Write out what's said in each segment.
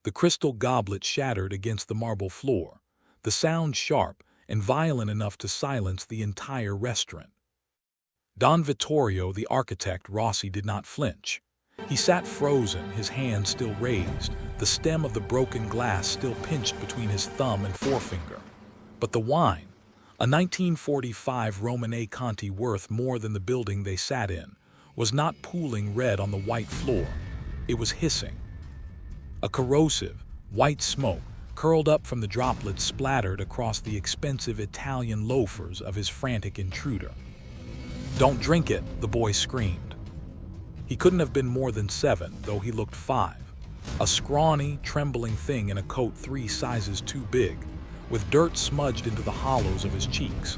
The crystal goblet shattered against the marble floor, the sound sharp and violent enough to silence the entire restaurant. Don Vittorio, the architect Rossi, did not flinch. He sat frozen, his hand still raised, the stem of the broken glass still pinched between his thumb and forefinger. But the wine, a 1945 Romanée Conti worth more than the building they sat in, was not pooling red on the white floor. It was hissing. A corrosive, white smoke curled up from the droplets splattered across the expensive Italian loafers of his frantic intruder. "Don't drink it," the boy screamed. He couldn't have been more than 7, though he looked 5. A scrawny, trembling thing in a coat 3 sizes too big, with dirt smudged into the hollows of his cheeks.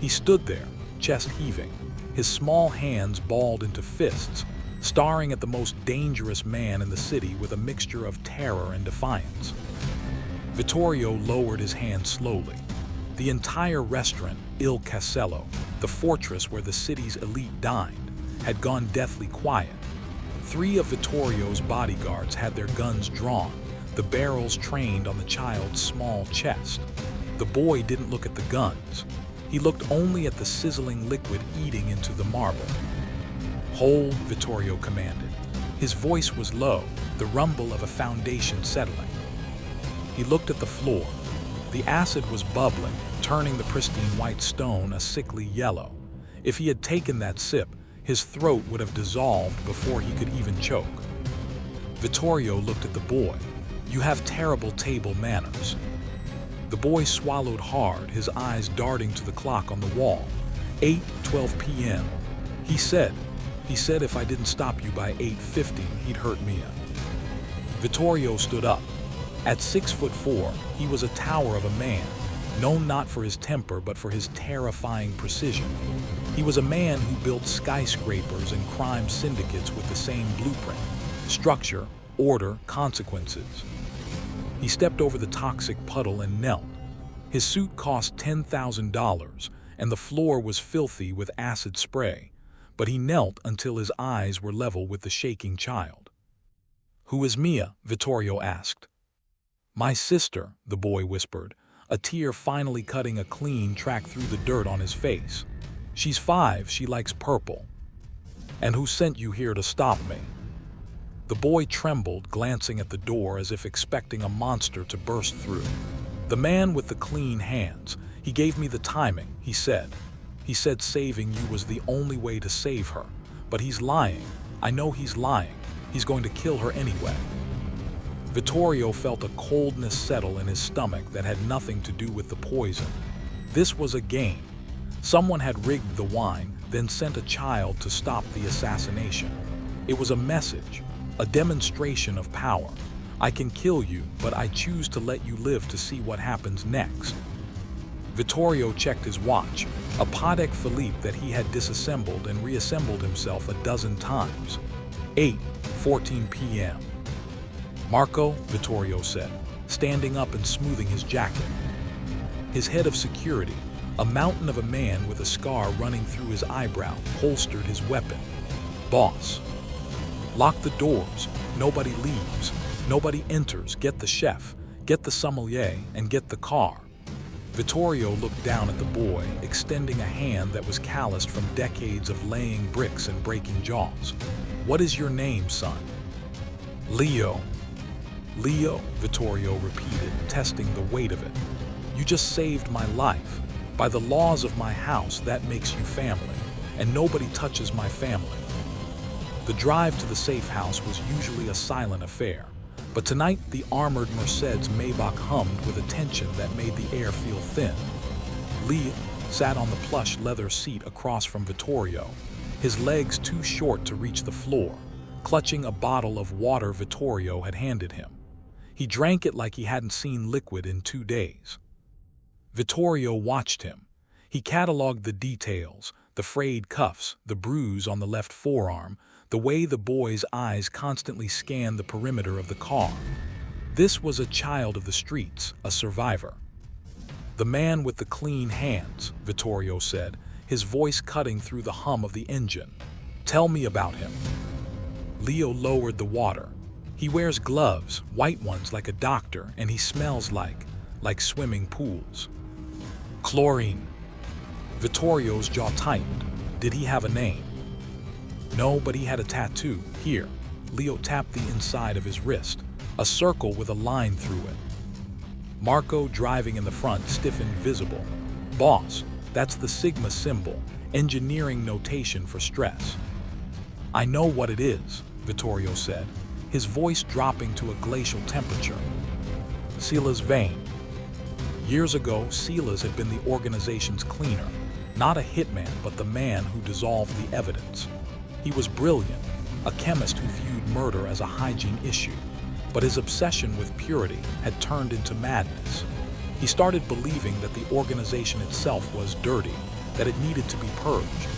He stood there, chest heaving, his small hands balled into fists, staring at the most dangerous man in the city with a mixture of terror and defiance. Vittorio lowered his hand slowly. The entire restaurant, Il Castello, the fortress where the city's elite dined, had gone deathly quiet. 3 of Vittorio's bodyguards had their guns drawn, the barrels trained on the child's small chest. The boy didn't look at the guns. He looked only at the sizzling liquid eating into the marble. "Hold," Vittorio commanded. His voice was low, the rumble of a foundation settling. He looked at the floor. The acid was bubbling, turning the pristine white stone a sickly yellow. If he had taken that sip, his throat would have dissolved before he could even choke. Vittorio looked at the boy. "You have terrible table manners." The boy swallowed hard, his eyes darting to the clock on the wall. 8:12 p.m. He said if I didn't stop you by 8:15, he'd hurt Mia. Vittorio stood up. At 6'4", he was a tower of a man, known not for his temper but for his terrifying precision. He was a man who built skyscrapers and crime syndicates with the same blueprint: structure, order, consequences. He stepped over the toxic puddle and knelt. His suit cost $10,000, and the floor was filthy with acid spray, but he knelt until his eyes were level with the shaking child. "Who is Mia?" Vittorio asked. "My sister," the boy whispered, a tear finally cutting a clean track through the dirt on his face. "She's 5, she likes purple." "And who sent you here to stop me?" The boy trembled, glancing at the door as if expecting a monster to burst through. "The man with the clean hands. He gave me the timing," he said. "He said saving you was the only way to save her. But he's lying. I know he's lying. He's going to kill her anyway." Vittorio felt a coldness settle in his stomach that had nothing to do with the poison. This was a game. Someone had rigged the wine, then sent a child to stop the assassination. It was a message, a demonstration of power. I can kill you, but I choose to let you live to see what happens next. Vittorio checked his watch, a Patek Philippe that he had disassembled and reassembled himself a dozen times. 8:14 p.m. "Marco," Vittorio said, standing up and smoothing his jacket. His head of security, a mountain of a man with a scar running through his eyebrow, holstered his weapon. "Boss. Lock the doors. Nobody leaves. Nobody enters. Get the chef, get the sommelier, and get the car." Vittorio looked down at the boy, extending a hand that was calloused from decades of laying bricks and breaking jaws. "What is your name, son?" "Leo." "Leo," Vittorio repeated, testing the weight of it. "You just saved my life. By the laws of my house, that makes you family, and nobody touches my family." The drive to the safe house was usually a silent affair, but tonight the armored Mercedes Maybach hummed with a tension that made the air feel thin. Leo sat on the plush leather seat across from Vittorio, his legs too short to reach the floor, clutching a bottle of water Vittorio had handed him. He drank it like he hadn't seen liquid in 2 days. Vittorio watched him. He cataloged the details, the frayed cuffs, the bruise on the left forearm, the way the boy's eyes constantly scanned the perimeter of the car. This was a child of the streets, a survivor. "The man with the clean hands," Vittorio said, his voice cutting through the hum of the engine. "Tell me about him." Leo lowered the water. He wears gloves, white ones like a doctor, and he smells like swimming pools. Chlorine. Vittorio's jaw tightened. Did he have a name? No, but he had a tattoo. Here. Leo tapped the inside of his wrist, a circle with a line through it. Marco, driving in the front, stiffened visible. Boss, that's the Sigma symbol, engineering notation for stress. I know what it is, Vittorio said, his voice dropping to a glacial temperature. Sila's vein. Years ago, Sila's had been the organization's cleaner, not a hitman, but the man who dissolved the evidence. He was brilliant, a chemist who viewed murder as a hygiene issue, but his obsession with purity had turned into madness. He started believing that the organization itself was dirty, that it needed to be purged.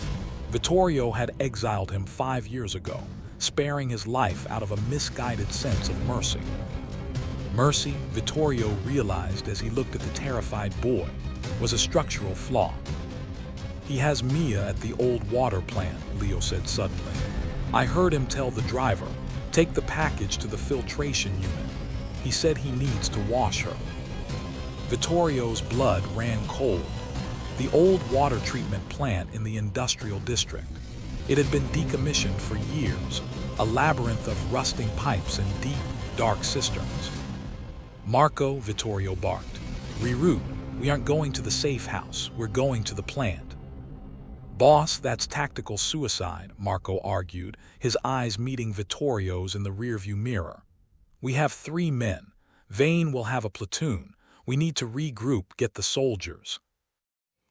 Vittorio had exiled him 5 years ago, sparing his life out of a misguided sense of mercy. Mercy, Vittorio realized as he looked at the terrified boy, was a structural flaw. He has Mia at the old water plant, Leo said suddenly. I heard him tell the driver, take the package to the filtration unit. He said he needs to wash her. Vittorio's blood ran cold. The old water treatment plant in the industrial district. It had been decommissioned for years, a labyrinth of rusting pipes and deep, dark cisterns. Marco, Vittorio barked. Reroute, we aren't going to the safe house, we're going to the plant. Boss, that's tactical suicide, Marco argued, his eyes meeting Vittorio's in the rearview mirror. We have 3 men. Vane will have a platoon. We need to regroup, get the soldiers.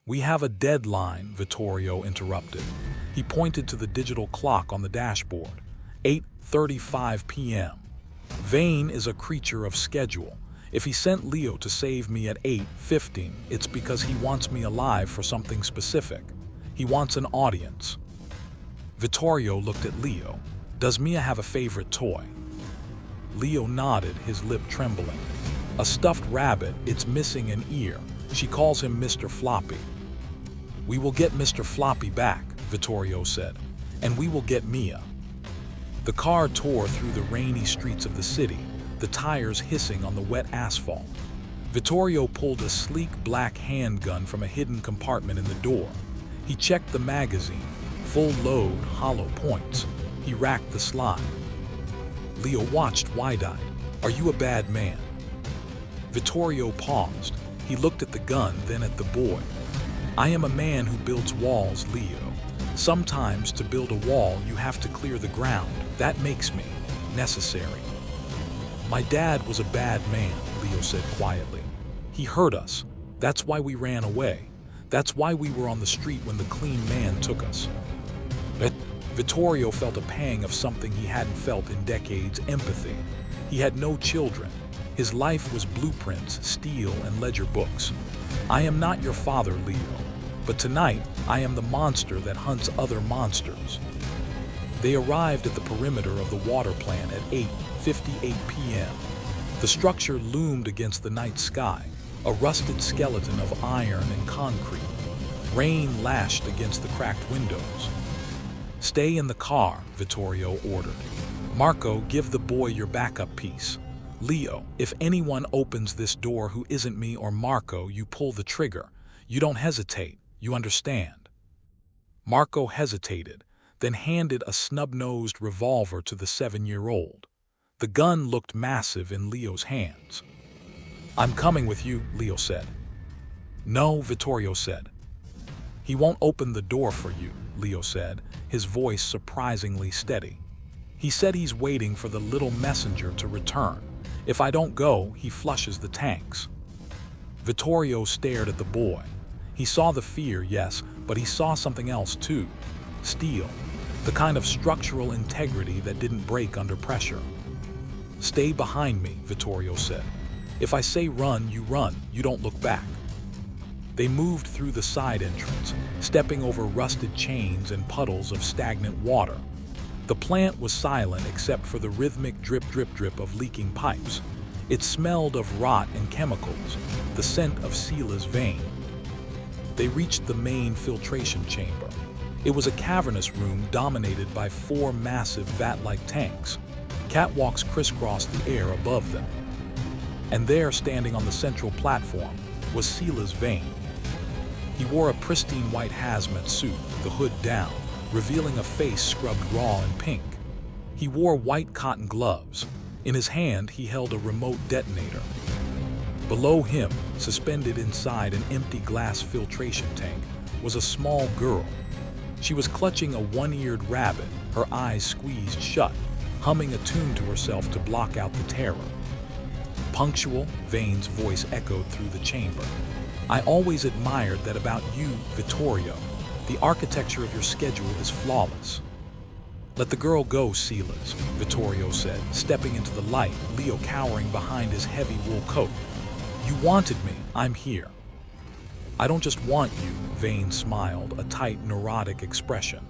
We have a deadline, Vittorio interrupted. He pointed to the digital clock on the dashboard. 8:35 p.m. Vane is a creature of schedule. If he sent Leo to save me at 8:15, it's because he wants me alive for something specific. He wants an audience. Vittorio looked at Leo. Does Mia have a favorite toy? Leo nodded, his lip trembling. A stuffed rabbit, it's missing an ear. She calls him Mr. Floppy. We will get Mr. Floppy back, Vittorio said, and we will get Mia. The car tore through the rainy streets of the city, the tires hissing on the wet asphalt. Vittorio pulled a sleek black handgun from a hidden compartment in the door. He checked the magazine, full load, hollow points. He racked the slide. Leo watched wide-eyed. Are you a bad man? Vittorio paused. He looked at the gun, then at the boy. I am a man who builds walls, Leo. Sometimes to build a wall, you have to clear the ground. That makes me necessary. My dad was a bad man, Leo said quietly. He hurt us. That's why we ran away. That's why we were on the street when the clean man took us. But Vittorio felt a pang of something he hadn't felt in decades, empathy. He had no children. His life was blueprints, steel, and ledger books. I am not your father, Leo, but tonight I am the monster that hunts other monsters. They arrived at the perimeter of the water plant at 8:58 p.m. The structure loomed against the night sky, a rusted skeleton of iron and concrete. Rain lashed against the cracked windows. Stay in the car, Vittorio ordered. Marco, give the boy your backup piece. Leo, if anyone opens this door who isn't me or Marco, you pull the trigger. You don't hesitate, you understand. Marco hesitated, then handed a snub-nosed revolver to the 7-year-old. The gun looked massive in Leo's hands. I'm coming with you, Leo said. No, Vittorio said. He won't open the door for you, Leo said, his voice surprisingly steady. He said he's waiting for the little messenger to return. If I don't go, he flushes the tanks. Vittorio stared at the boy. He saw the fear, yes, but he saw something else too. Steel, the kind of structural integrity that didn't break under pressure. Stay behind me, Vittorio said. If I say run, you don't look back. They moved through the side entrance, stepping over rusted chains and puddles of stagnant water. The plant was silent except for the rhythmic drip, drip, drip of leaking pipes. It smelled of rot and chemicals, the scent of Sila's vein. They reached the main filtration chamber. It was a cavernous room dominated by 4 massive vat-like tanks. Catwalks crisscrossed the air above them. And there, standing on the central platform, was Sila's Vane. He wore a pristine white hazmat suit, the hood down, revealing a face scrubbed raw and pink. He wore white cotton gloves. In his hand, he held a remote detonator. Below him, suspended inside an empty glass filtration tank, was a small girl. She was clutching a one-eared rabbit, her eyes squeezed shut, humming a tune to herself to block out the terror. Punctual, Vane's voice echoed through the chamber. I always admired that about you, Vittorio. The architecture of your schedule is flawless. Let the girl go, Silas, Vittorio said, stepping into the light, Leo cowering behind his heavy wool coat. You wanted me, I'm here. I don't just want you, Vane smiled, a tight, neurotic expression.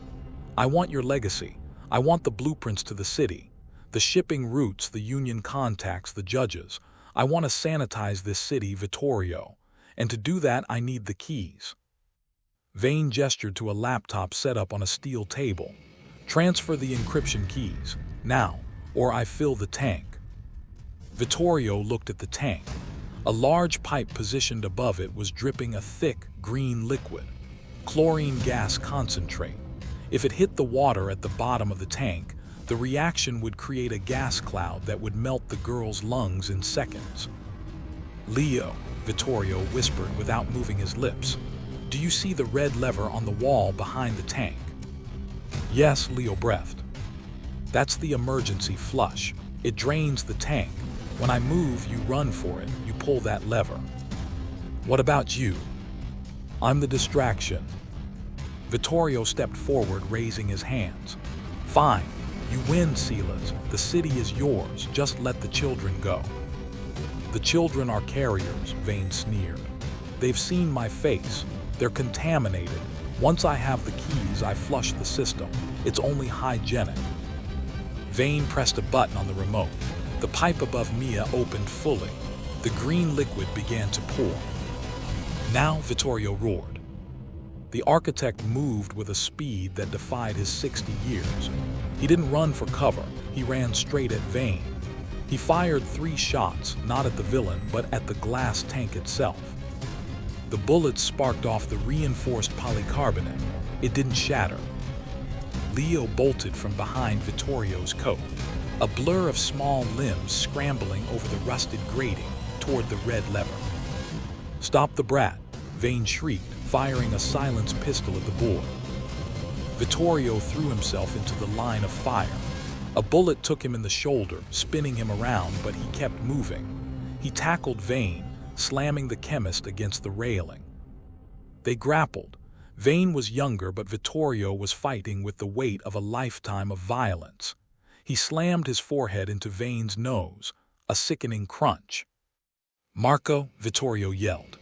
I want your legacy. I want the blueprints to the city, the shipping routes, the union contacts, the judges. I want to sanitize this city, Vittorio, and to do that I need the keys. Vane gestured to a laptop set up on a steel table. Transfer the encryption keys, now, or I fill the tank. Vittorio looked at the tank. A large pipe positioned above it was dripping a thick, green liquid, chlorine gas concentrate. If it hit the water at the bottom of the tank, the reaction would create a gas cloud that would melt the girl's lungs in seconds. Leo, Vittorio whispered without moving his lips. Do you see the red lever on the wall behind the tank? Yes, Leo breathed. That's the emergency flush. It drains the tank. When I move, you run for it. You pull that lever. What about you? I'm the distraction. Vittorio stepped forward, raising his hands. Fine. You win, Silas. The city is yours. Just let the children go. The children are carriers, Vane sneered. They've seen my face. They're contaminated. Once I have the keys, I flush the system. It's only hygienic. Vane pressed a button on the remote. The pipe above Mia opened fully. The green liquid began to pour. Now, Vittorio roared. The architect moved with a speed that defied his 60 years. He didn't run for cover. He ran straight at Vane. He fired 3 shots, not at the villain, but at the glass tank itself. The bullets sparked off the reinforced polycarbonate. It didn't shatter. Leo bolted from behind Vittorio's coat, a blur of small limbs scrambling over the rusted grating toward the red lever. Stop the brat, Vane shrieked, firing a silenced pistol at the boy. Vittorio threw himself into the line of fire. A bullet took him in the shoulder, spinning him around, but he kept moving. He tackled Vane, slamming the chemist against the railing. They grappled. Vane was younger, but Vittorio was fighting with the weight of a lifetime of violence. He slammed his forehead into Vane's nose, a sickening crunch. Marco, Vittorio yelled.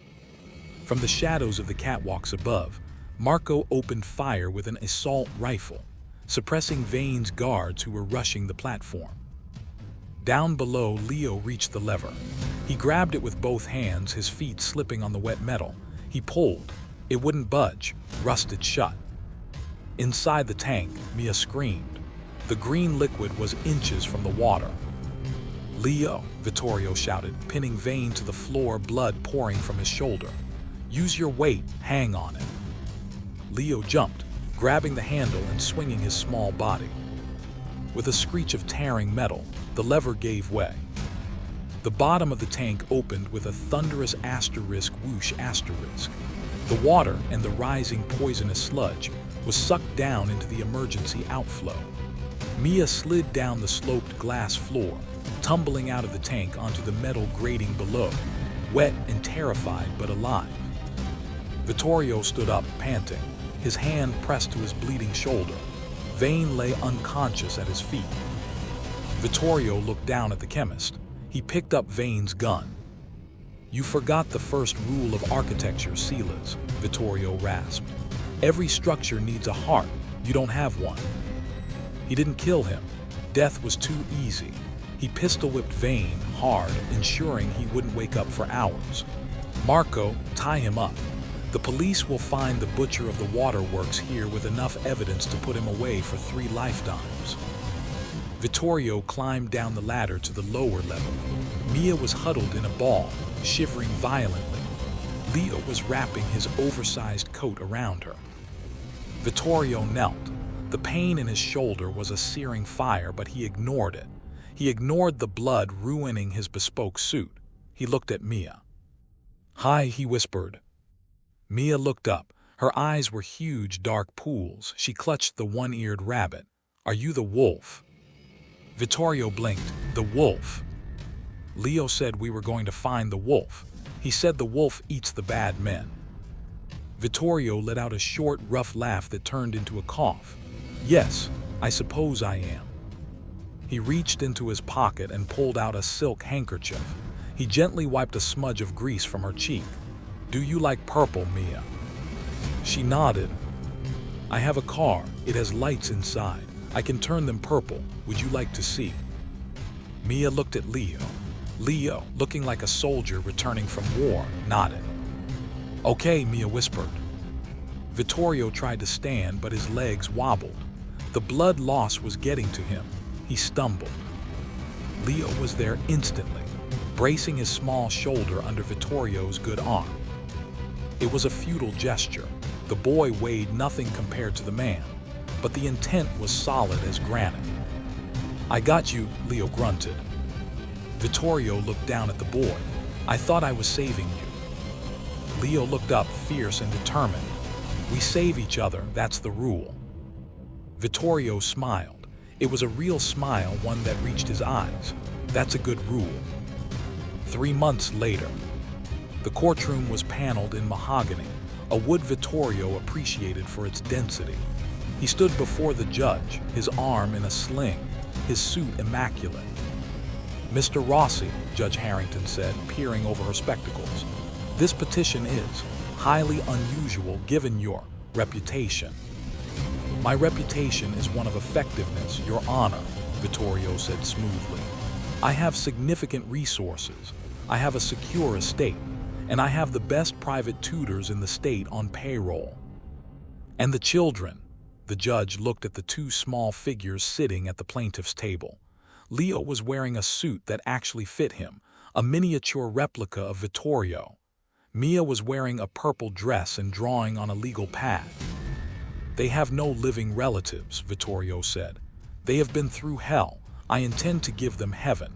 From the shadows of the catwalks above, Marco opened fire with an assault rifle, suppressing Vane's guards who were rushing the platform. Down below, Leo reached the lever. He grabbed it with both hands, his feet slipping on the wet metal. He pulled. It wouldn't budge, rusted shut. Inside the tank, Mia screamed. The green liquid was inches from the water. Leo, Vittorio shouted, pinning Vane to the floor, blood pouring from his shoulder. Use your weight, hang on it. Leo jumped, grabbing the handle and swinging his small body. With a screech of tearing metal, the lever gave way. The bottom of the tank opened with a thunderous asterisk whoosh asterisk. The water and the rising poisonous sludge was sucked down into the emergency outflow. Mia slid down the sloped glass floor, tumbling out of the tank onto the metal grating below, wet and terrified but alive. Vittorio stood up, panting, his hand pressed to his bleeding shoulder. Vane lay unconscious at his feet. Vittorio looked down at the chemist. He picked up Vane's gun. You forgot the first rule of architecture, Silas, Vittorio rasped. Every structure needs a heart. You don't have one. He didn't kill him. Death was too easy. He pistol-whipped Vane hard, ensuring he wouldn't wake up for hours. Marco, tie him up. The police will find the butcher of the waterworks here with enough evidence to put him away for 3 lifetimes. Vittorio climbed down the ladder to the lower level. Mia was huddled in a ball, shivering violently. Leo was wrapping his oversized coat around her. Vittorio knelt. The pain in his shoulder was a searing fire, but he ignored it. He ignored the blood ruining his bespoke suit. He looked at Mia. "Hi," he whispered. Mia looked up. Her eyes were huge, dark pools. She clutched the one-eared rabbit. "Are you the wolf?" Vittorio blinked. "The wolf?" "Leo said we were going to find the wolf. He said the wolf eats the bad men." Vittorio let out a short, rough laugh that turned into a cough. "Yes, I suppose I am." He reached into his pocket and pulled out a silk handkerchief. He gently wiped a smudge of grease from her cheek. "Do you like purple, Mia?" She nodded. "I have a car. It has lights inside. I can turn them purple. Would you like to see?" Mia looked at Leo. Leo, looking like a soldier returning from war, nodded. "Okay," Mia whispered. Vittorio tried to stand, but his legs wobbled. The blood loss was getting to him. He stumbled. Leo was there instantly, bracing his small shoulder under Vittorio's good arm. It was a futile gesture. The boy weighed nothing compared to the man, but the intent was solid as granite. "I got you," Leo grunted. Vittorio looked down at the boy. "I thought I was saving you." Leo looked up, fierce and determined. "We save each other, that's the rule." Vittorio smiled. It was a real smile, one that reached his eyes. "That's a good rule." 3 months later, the courtroom was paneled in mahogany, a wood Vittorio appreciated for its density. He stood before the judge, his arm in a sling, his suit immaculate. "Mr. Rossi," Judge Harrington said, peering over her spectacles, "this petition is highly unusual given your reputation." "My reputation is one of effectiveness, Your Honor," Vittorio said smoothly. "I have significant resources. I have a secure estate, and I have the best private tutors in the state on payroll." "And the children?" The judge looked at the 2 small figures sitting at the plaintiff's table. Leo was wearing a suit that actually fit him, a miniature replica of Vittorio. Mia was wearing a purple dress and drawing on a legal pad. "They have no living relatives," Vittorio said. "They have been through hell. I intend to give them heaven."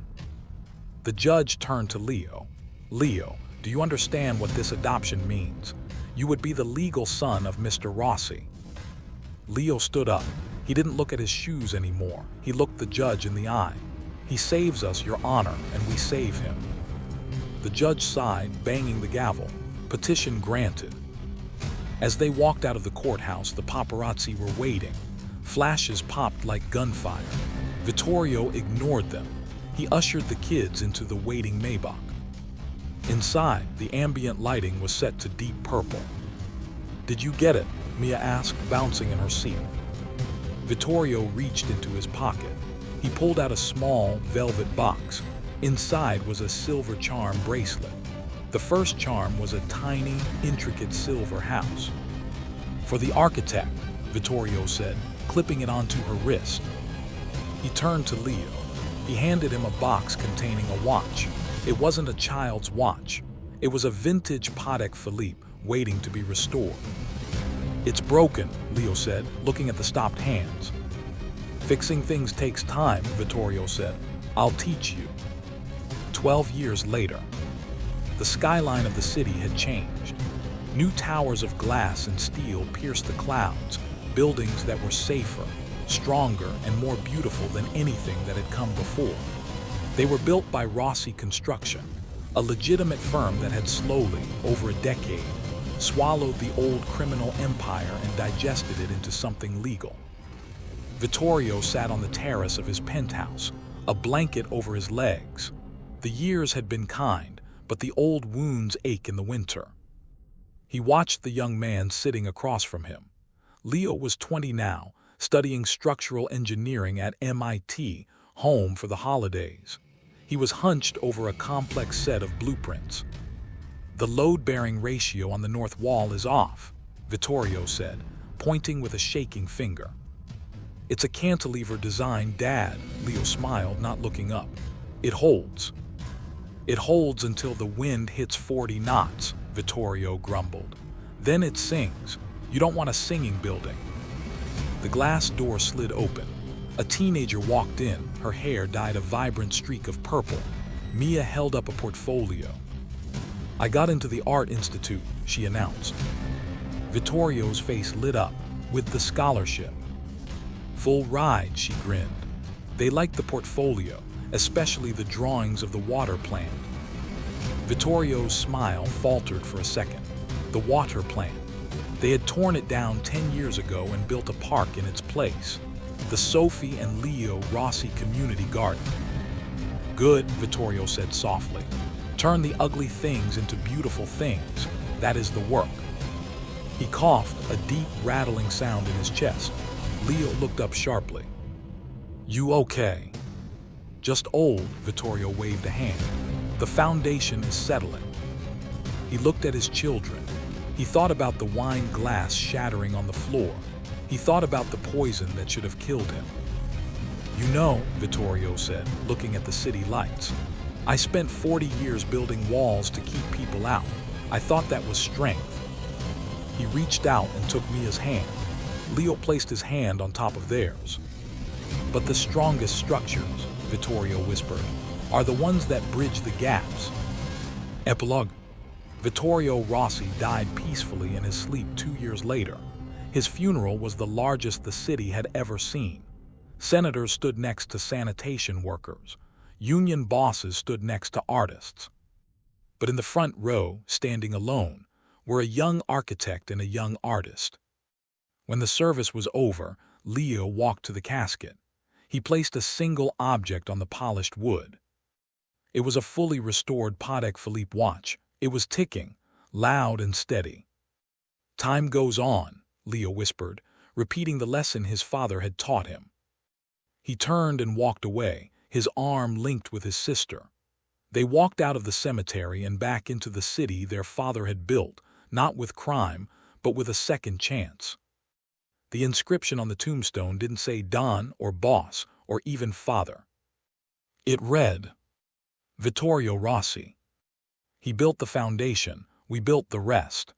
The judge turned to Leo. "Leo, do you understand what this adoption means? You would be the legal son of Mr. Rossi." Leo stood up. He didn't look at his shoes anymore. He looked the judge in the eye. "He saves us, Your Honor, and we save him." The judge sighed, banging the gavel. "Petition granted." As they walked out of the courthouse, the paparazzi were waiting. Flashes popped like gunfire. Vittorio ignored them. He ushered the kids into the waiting Maybach. Inside, the ambient lighting was set to deep purple. "Did you get it?" Mia asked, bouncing in her seat. Vittorio reached into his pocket. He pulled out a small, velvet box. Inside was a silver charm bracelet. The first charm was a tiny, intricate silver house. "For the architect," Vittorio said, clipping it onto her wrist. He turned to Leo. He handed him a box containing a watch. It wasn't a child's watch. It was a vintage Patek Philippe waiting to be restored. "It's broken," Leo said, looking at the stopped hands. "Fixing things takes time," Vittorio said. "I'll teach you." 12 years later, the skyline of the city had changed. New towers of glass and steel pierced the clouds, buildings that were safer, stronger, and more beautiful than anything that had come before. They were built by Rossi Construction, a legitimate firm that had slowly, over a decade, swallowed the old criminal empire and digested it into something legal. Vittorio sat on the terrace of his penthouse, a blanket over his legs. The years had been kind, but the old wounds ache in the winter. He watched the young man sitting across from him. Leo was 20 now, studying structural engineering at MIT, home for the holidays. He was hunched over a complex set of blueprints. "The load-bearing ratio on the north wall is off," Vittorio said, pointing with a shaking finger. It's a cantilever design, Dad. Leo smiled, not looking up. It holds. It holds until the wind hits 40 knots, Vittorio grumbled. Then it sings. You don't want a singing building. The glass door slid open. A teenager walked in, her hair dyed a vibrant streak of purple. Mia held up a portfolio. I got into the Art Institute, she announced. Vittorio's face lit up. With the scholarship. Full ride, she grinned. They liked the portfolio, especially the drawings of the water plant. Vittorio's smile faltered for a second. The water plant. They had torn it down 10 years ago and built a park in its place. The Sophie and Leo Rossi Community Garden. Good, Vittorio said softly. Turn the ugly things into beautiful things. That is the work. He coughed, a deep, rattling sound in his chest. Leo looked up sharply. You okay? Just old, Vittorio waved a hand. The foundation is settling. He looked at his children. He thought about the wine glass shattering on the floor. He thought about the poison that should have killed him. You know, Vittorio said, looking at the city lights. I spent 40 years building walls to keep people out. I thought that was strength. He reached out and took Mia's hand. Leo placed his hand on top of theirs. But the strongest structures, Vittorio whispered, are the ones that bridge the gaps. Epilogue. Vittorio Rossi died peacefully in his sleep 2 years later. His funeral was the largest the city had ever seen. Senators stood next to sanitation workers. Union bosses stood next to artists. But in the front row, standing alone, were a young architect and a young artist. When the service was over, Leo walked to the casket. He placed a single object on the polished wood. It was a fully restored Patek Philippe watch. It was ticking, loud and steady. Time goes on, Leo whispered, repeating the lesson his father had taught him. He turned and walked away, his arm linked with his sister. They walked out of the cemetery and back into the city their father had built, not with crime, but with a second chance. The inscription on the tombstone didn't say Don or boss or even father. It read, Vittorio Rossi. He built the foundation, we built the rest.